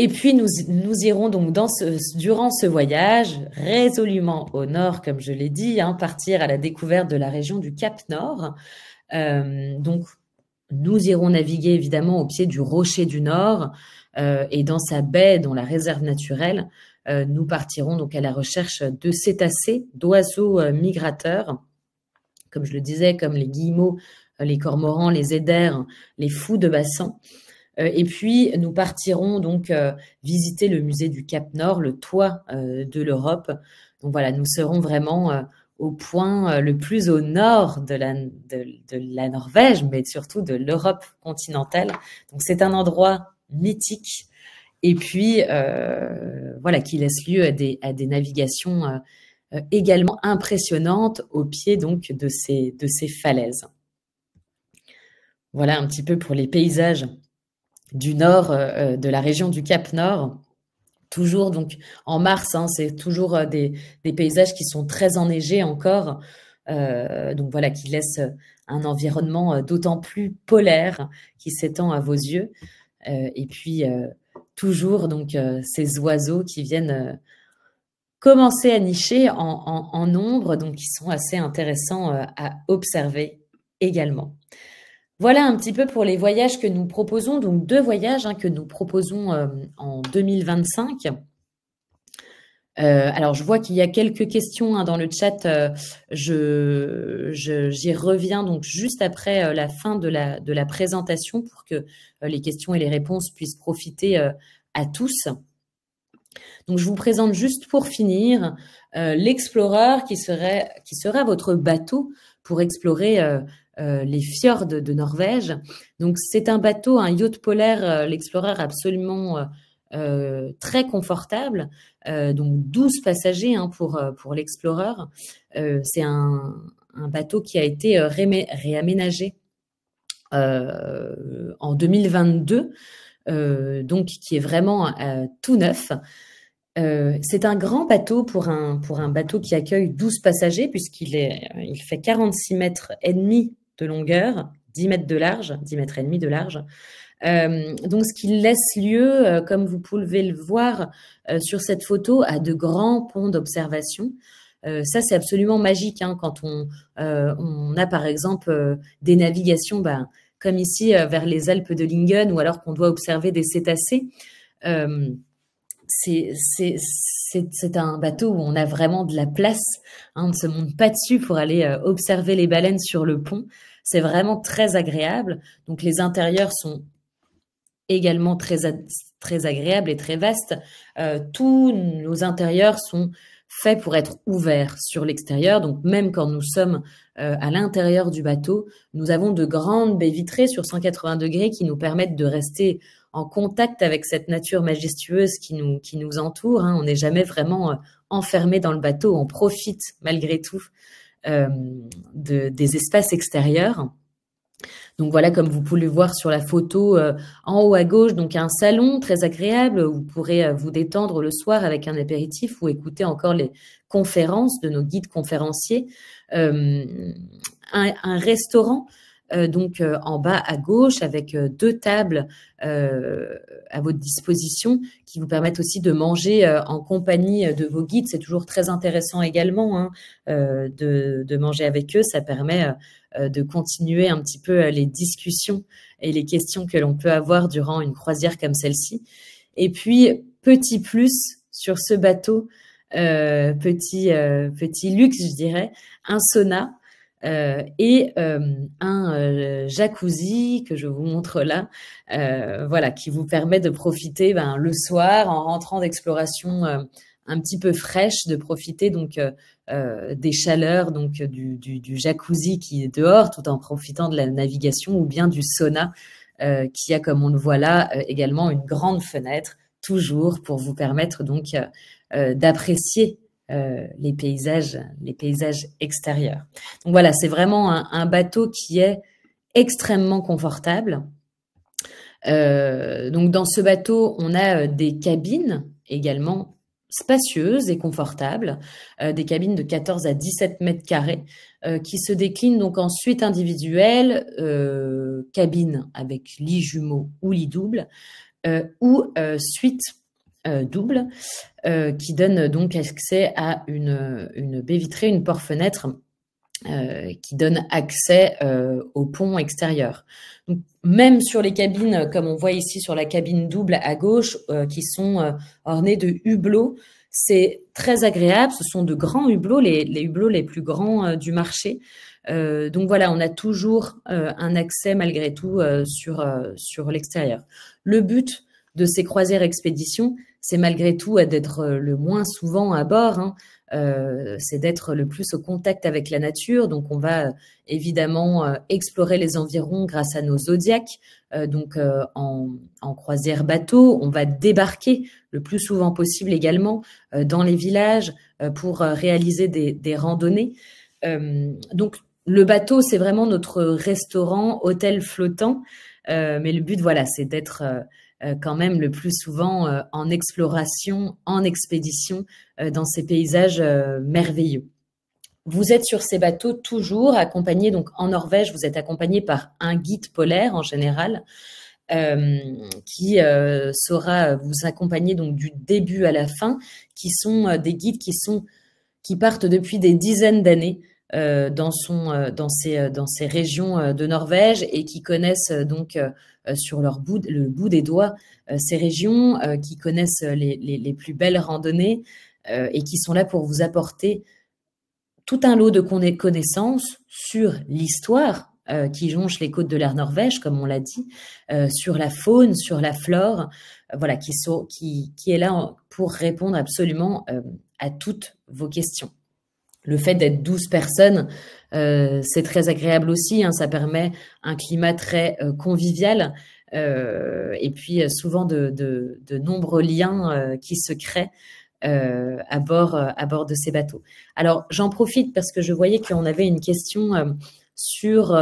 Et puis, nous irons donc durant ce voyage résolument au nord, comme je l'ai dit, hein, partir à la découverte de la région du Cap Nord. Donc, nous irons naviguer évidemment au pied du Rocher du Nord et dans sa baie, dans la réserve naturelle, nous partirons donc à la recherche de cétacés, d'oiseaux migrateurs, comme je le disais, comme les guillemots, les cormorans, les eiders, les fous de bassin. Et puis, nous partirons donc visiter le musée du Cap Nord, le toit de l'Europe. Donc voilà, nous serons vraiment au point le plus au nord de la Norvège, mais surtout de l'Europe continentale. Donc c'est un endroit mythique et puis voilà, qui laisse lieu à des navigations également impressionnantes au pied donc de ces falaises. Voilà un petit peu pour les paysages du nord de la région du Cap Nord. Toujours donc en mars, hein, c'est toujours des paysages qui sont très enneigés encore, donc voilà, qui laissent un environnement d'autant plus polaire qui s'étend à vos yeux. Et puis toujours donc ces oiseaux qui viennent commencer à nicher en nombre, donc qui sont assez intéressants à observer également. Voilà un petit peu pour les voyages que nous proposons, donc 2 voyages que nous proposons en 2025. Alors, je vois qu'il y a quelques questions dans le chat. J'y reviens donc juste après la fin de la présentation pour que les questions et les réponses puissent profiter à tous. Donc, je vous présente juste pour finir l'Explorer qui sera votre bateau pour explorer les fjords de Norvège. Donc, c'est un bateau, un yacht polaire, l'Explorer absolument très confortable. Donc, 12 passagers pour l'Explorer. C'est un bateau qui a été réaménagé en 2022, donc qui est vraiment tout neuf. C'est un grand bateau pour un bateau qui accueille 12 passagers puisqu'il fait 46 mètres et demi de longueur, 10 mètres de large, 10 mètres et demi de large. Donc, ce qui laisse lieu, comme vous pouvez le voir sur cette photo, à de grands ponts d'observation. Ça, c'est absolument magique quand on a, par exemple, des navigations comme ici vers les Alpes de Lingen ou alors qu'on doit observer des cétacés. C'est un bateau où on a vraiment de la place. On ne se monte pas dessus pour aller observer les baleines sur le pont. C'est vraiment très agréable. Donc, les intérieurs sont également très agréables et très vastes. Tous nos intérieurs sont faits pour être ouverts sur l'extérieur. Donc, même quand nous sommes à l'intérieur du bateau, nous avons de grandes baies vitrées sur 180 degrés qui nous permettent de rester en contact avec cette nature majestueuse qui nous entoure. On n'est jamais vraiment enfermé dans le bateau. On profite malgré tout des espaces extérieurs. Donc voilà, comme vous pouvez le voir sur la photo en haut à gauche, donc un salon très agréable où vous pourrez vous détendre le soir avec un apéritif ou écouter encore les conférences de nos guides conférenciers. Un restaurant donc en bas à gauche avec 2 tables à votre disposition qui vous permettent aussi de manger en compagnie de vos guides. C'est toujours très intéressant également de manger avec eux. Ça permet de continuer un petit peu les discussions et les questions que l'on peut avoir durant une croisière comme celle-ci. Et puis, petit plus sur ce bateau, petit luxe, je dirais, un sauna et un jacuzzi que je vous montre là, voilà, qui vous permet de profiter le soir en rentrant d'exploration un petit peu fraîche, de profiter donc des chaleurs donc du jacuzzi qui est dehors, tout en profitant de la navigation, ou bien du sauna qui a, comme on le voit là, également une grande fenêtre, toujours pour vous permettre donc d'apprécier les paysages extérieurs. Donc voilà, c'est vraiment un bateau qui est extrêmement confortable. Donc dans ce bateau, on a des cabines également spacieuses et confortables, des cabines de 14 à 17 mètres carrés, qui se déclinent donc en suites individuelles, cabines avec lit jumeau ou lit double, ou suite double, qui donne donc accès à une baie vitrée, une porte-fenêtre, qui donne accès au pont extérieur. Donc, même sur les cabines, comme on voit ici sur la cabine double à gauche, qui sont ornées de hublots, c'est très agréable. Ce sont de grands hublots, les hublots les plus grands du marché. Donc voilà, on a toujours un accès malgré tout sur l'extérieur. Le but de ces croisières expéditions, c'est malgré tout d'être le moins souvent à bord, hein. C'est d'être le plus au contact avec la nature. Donc, on va évidemment explorer les environs grâce à nos zodiacs. Donc, en croisière bateau, on va débarquer le plus souvent possible également dans les villages pour réaliser des randonnées. Donc, le bateau, c'est vraiment notre restaurant, hôtel flottant. Mais le but, voilà, c'est d'être quand même le plus souvent en exploration, en expédition, dans ces paysages merveilleux. Vous êtes sur ces bateaux toujours accompagnés, donc en Norvège, vous êtes accompagné par un guide polaire en général, qui saura vous accompagner donc du début à la fin, qui sont des guides qui partent depuis des dizaines d'années dans ces régions de Norvège, et qui connaissent donc sur le bout des doigts ces régions, qui connaissent les plus belles randonnées, et qui sont là pour vous apporter tout un lot de connaissances sur l'histoire qui jonche les côtes de la Norvège, comme on l'a dit, sur la faune, sur la flore, voilà, qui est là pour répondre absolument à toutes vos questions. Le fait d'être 12 personnes, c'est très agréable aussi, hein, ça permet un climat très convivial, et puis souvent de nombreux liens qui se créent à bord de ces bateaux. Alors, j'en profite parce que je voyais qu'on avait une question sur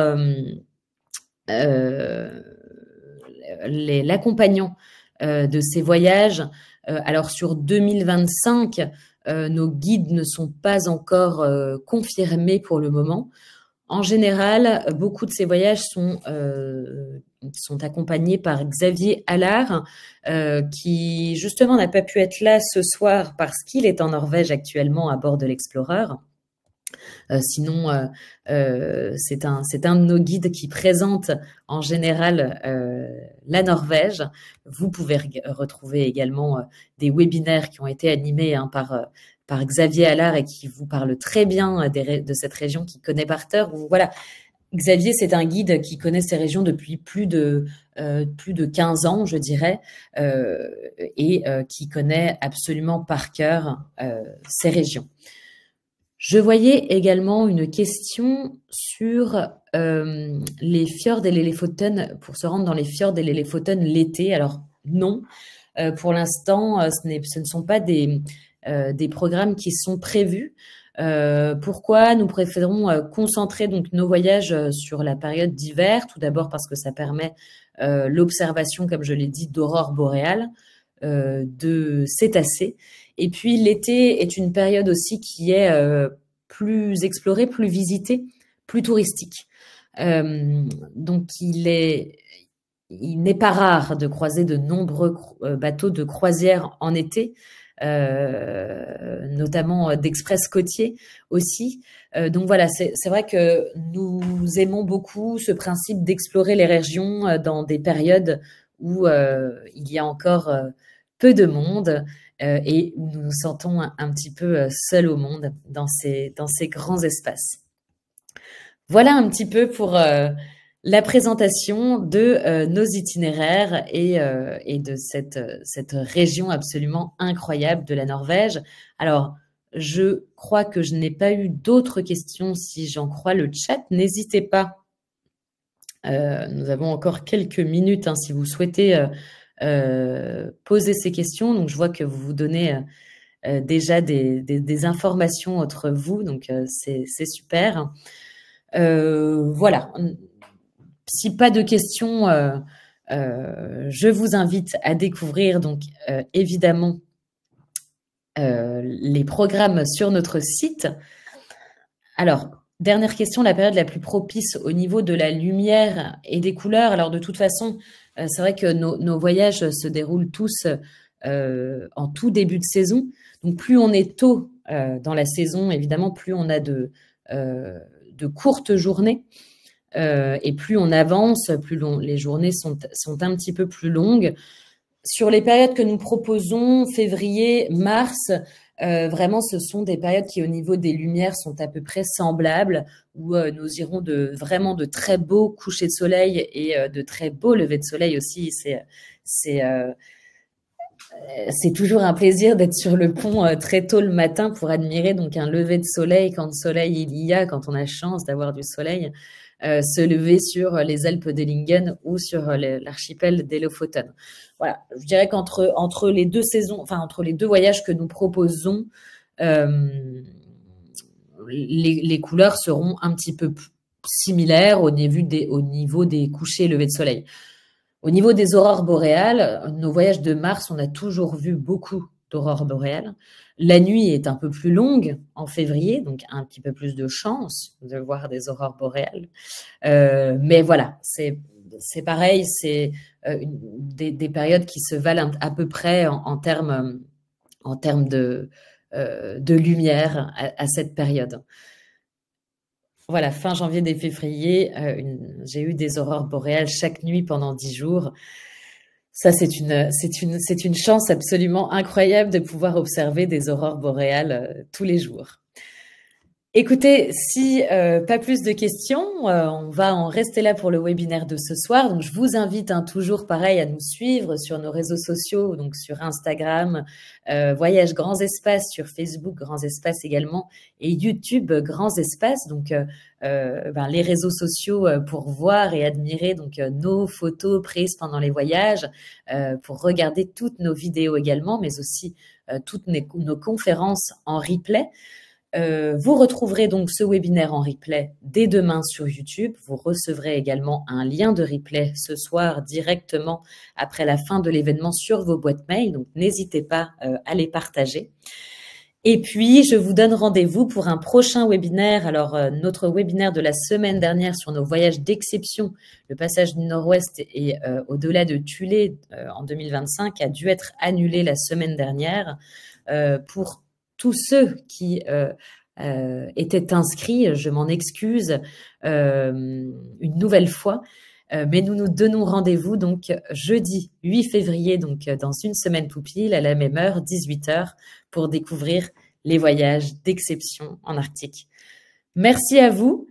l'accompagnant de ces voyages. Alors, sur 2025, nos guides ne sont pas encore confirmés pour le moment. En général, beaucoup de ces voyages sont accompagnés par Xavier Allard, qui justement n'a pas pu être là ce soir parce qu'il est en Norvège actuellement à bord de l'Explorer. Sinon, c'est un de nos guides qui présente en général la Norvège. Vous pouvez retrouver également des webinaires qui ont été animés par Xavier Allard et qui vous parle très bien de cette région qu'il connaît par cœur. Voilà, Xavier, c'est un guide qui connaît ces régions depuis plus de 15 ans, je dirais, et qui connaît absolument par cœur ces régions. Je voyais également une question sur les fjords et les Lofoten, pour se rendre dans les fjords et les Lofoten l'été. Alors non, pour l'instant, ce ne sont pas des programmes qui sont prévus. Pourquoi? Nous préférons concentrer donc nos voyages sur la période d'hiver, tout d'abord parce que ça permet l'observation, comme je l'ai dit, d'aurores boréales, de cétacés. Et puis l'été est une période aussi qui est plus explorée, plus visitée, plus touristique. Donc il n'est pas rare de croiser de nombreux bateaux de croisière en été, notamment d'express côtier aussi. Donc voilà, c'est vrai que nous aimons beaucoup ce principe d'explorer les régions dans des périodes où il y a encore peu de monde, et où nous nous sentons un petit peu seuls au monde dans ces grands espaces. Voilà un petit peu pour la présentation de nos itinéraires et de cette région absolument incroyable de la Norvège. Alors, je crois que je n'ai pas eu d'autres questions si j'en crois le chat. N'hésitez pas. Nous avons encore quelques minutes si vous souhaitez poser ces questions. Donc, je vois que vous vous donnez déjà des informations entre vous, donc c'est super. Voilà. Si pas de questions, je vous invite à découvrir donc évidemment les programmes sur notre site. Alors, dernière question, la période la plus propice au niveau de la lumière et des couleurs. Alors, de toute façon, c'est vrai que nos voyages se déroulent tous en tout début de saison. Donc, plus on est tôt dans la saison, évidemment, plus on a de courtes journées. Et plus on avance, plus les journées sont un petit peu plus longues. Sur les périodes que nous proposons, février, mars, vraiment, ce sont des périodes qui, au niveau des lumières, sont à peu près semblables, où nous irons vraiment de très beaux couchers de soleil et de très beaux levers de soleil aussi. C'est toujours un plaisir d'être sur le pont très tôt le matin pour admirer donc un lever de soleil quand soleil il y a, quand on a chance d'avoir du soleil, se lever sur les Alpes de Lingen ou sur l'archipel des Lofoten. Voilà, je dirais qu'entre les deux saisons, enfin entre les deux voyages que nous proposons, les couleurs seront un petit peu similaires au niveau des couchers et levers de soleil. Au niveau des aurores boréales, nos voyages de Mars, on a toujours vu beaucoup d'aurores boréales. La nuit est un peu plus longue en février, donc un petit peu plus de chance de voir des aurores boréales. Mais voilà, c'est pareil, c'est des périodes qui se valent à peu près en termes de lumière à cette période. Voilà, fin janvier, début février, j'ai eu des aurores boréales chaque nuit pendant 10 jours. Ça, c'est une chance absolument incroyable de pouvoir observer des aurores boréales tous les jours. Écoutez, si pas plus de questions, on va en rester là pour le webinaire de ce soir. Donc, je vous invite toujours pareil à nous suivre sur nos réseaux sociaux, donc sur Instagram, Voyage Grands Espaces, sur Facebook Grands Espaces également, et YouTube Grands Espaces. Donc, les réseaux sociaux pour voir et admirer donc nos photos prises pendant les voyages, pour regarder toutes nos vidéos également, mais aussi toutes nos conférences en replay. Vous retrouverez donc ce webinaire en replay dès demain sur YouTube. Vous recevrez également un lien de replay ce soir directement après la fin de l'événement sur vos boîtes mail. Donc, n'hésitez pas à les partager. Et puis, je vous donne rendez-vous pour un prochain webinaire. Alors, notre webinaire de la semaine dernière sur nos voyages d'exception, le passage du Nord-Ouest et au-delà de Thulé en 2025 a dû être annulé la semaine dernière pour tous ceux qui étaient inscrits. Je m'en excuse une nouvelle fois. Mais nous nous donnons rendez-vous donc jeudi 8 février, donc dans une semaine tout pile, à la même heure, 18h, pour découvrir les voyages d'exception en Arctique. Merci à vous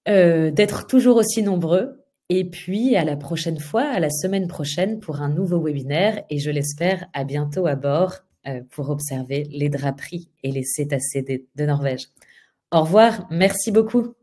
d'être toujours aussi nombreux. Et puis, à la prochaine fois, à la semaine prochaine pour un nouveau webinaire. Et je l'espère, à bientôt à bord pour observer les draperies et les cétacés de Norvège. Au revoir, merci beaucoup.